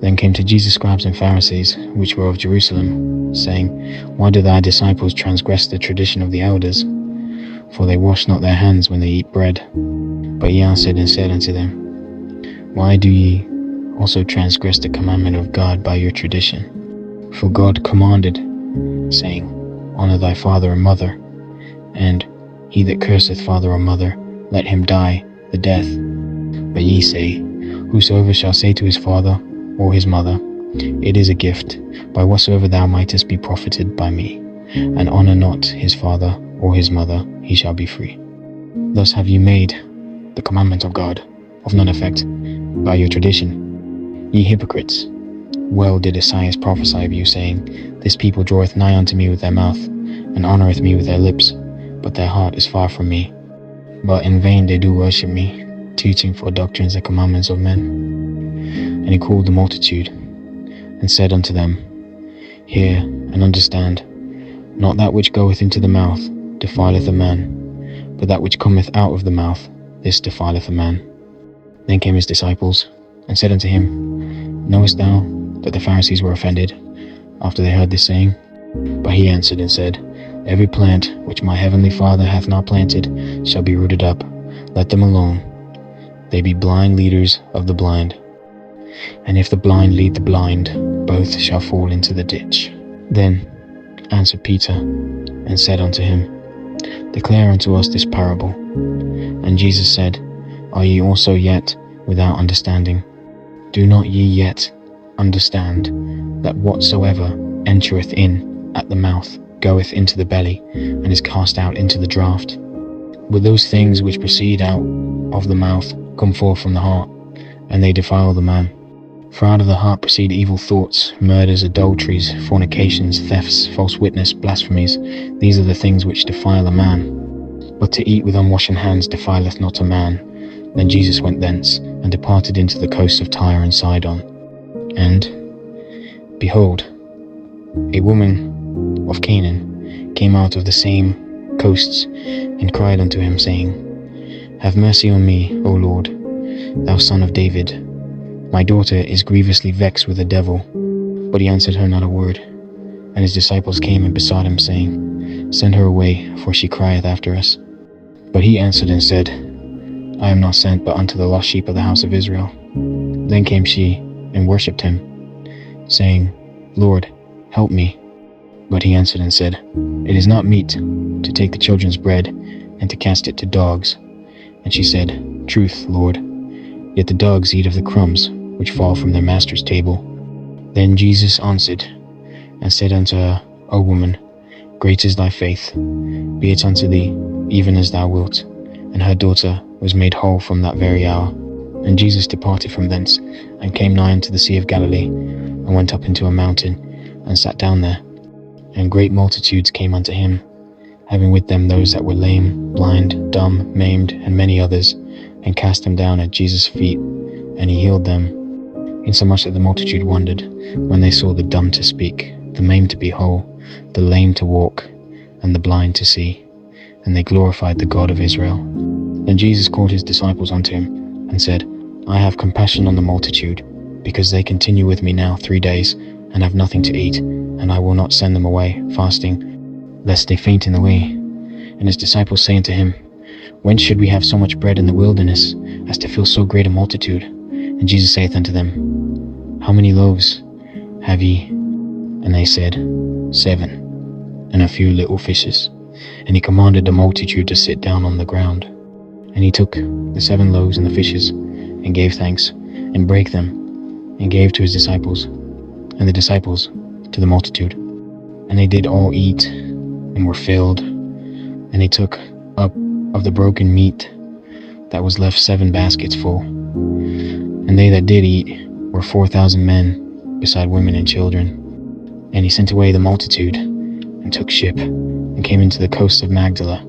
Then came to Jesus scribes and Pharisees, which were of Jerusalem, saying, Why do thy disciples transgress the tradition of the elders? For they wash not their hands when they eat bread. But he answered and said unto them, Why do ye also transgress the commandment of God by your tradition? For God commanded, saying, Honour thy father and mother, and he that curseth father or mother, let him die the death. But ye say, Whosoever shall say to his father or his mother, It is a gift, by whatsoever thou mightest be profited by me, and honour not his father or his mother, he shall be free. Thus have ye made the commandment of God of none effect by your tradition. Ye hypocrites, well did Esaias prophesy of you, saying, This people draweth nigh unto me with their mouth, and honoureth me with their lips, but their heart is far from me. But in vain they do worship me, teaching for doctrines the commandments of men. And he called the multitude, and said unto them, Hear and understand. Not that which goeth into the mouth defileth a man, but that which cometh out of the mouth, this defileth a man. Then came his disciples, and said unto him, Knowest thou that the Pharisees were offended, after they heard this saying? But he answered and said, Every plant which my heavenly Father hath not planted shall be rooted up. Let them alone. They be blind leaders of the blind. And if the blind lead the blind, both shall fall into the ditch. Then answered Peter, and said unto him, Declare unto us this parable. And Jesus said, Are ye also yet without understanding? Do not ye yet understand that whatsoever entereth in at the mouth goeth into the belly, and is cast out into the draught? But those things which proceed out of the mouth come forth from the heart, and they defile the man. For out of the heart proceed evil thoughts, murders, adulteries, fornications, thefts, false witness, blasphemies. These are the things which defile a man. But to eat with unwashen hands defileth not a man. Then Jesus went thence, and departed into the coasts of Tyre and Sidon. And, behold, a woman of Canaan came out of the same coasts, and cried unto him, saying, Have mercy on me, O Lord, thou Son of David. My daughter is grievously vexed with the devil. But he answered her not a word. And his disciples came and besought him, saying, Send her away, for she crieth after us. But he answered and said, I am not sent but unto the lost sheep of the house of Israel. Then came she and worshipped him, saying, Lord, help me. But he answered and said, It is not meet to take the children's bread and to cast it to dogs. And she said, Truth, Lord, yet the dogs eat of the crumbs which fall from their master's table. Then Jesus answered and said unto her, O woman, great is thy faith, be it unto thee even as thou wilt. And her daughter was made whole from that very hour. And Jesus departed from thence, and came nigh unto the sea of Galilee, and went up into a mountain, and sat down there. And great multitudes came unto him, having with them those that were lame, blind, dumb, maimed, and many others, and cast them down at Jesus' feet, and he healed them. Insomuch that the multitude wondered, when they saw the dumb to speak, the maimed to be whole, the lame to walk, and the blind to see. And they glorified the God of Israel. Then Jesus called his disciples unto him, and said, I have compassion on the multitude, because they continue with me now 3 days, and have nothing to eat, and I will not send them away fasting, lest they faint in the way. And his disciples say unto him, Whence should we have so much bread in the wilderness, as to fill so great a multitude? And Jesus saith unto them, How many loaves have ye? And they said, 7, and a few little fishes. And he commanded the multitude to sit down on the ground. And he took the 7 loaves and the fishes, and gave thanks, and brake them, and gave to his disciples, and the disciples to the multitude. And they did all eat, and were filled. And they took up of the broken meat that was left 7 baskets full. And they that did eat were 4,000 men, beside women and children. And he sent away the multitude, and took ship, and came into the coast of Magdala,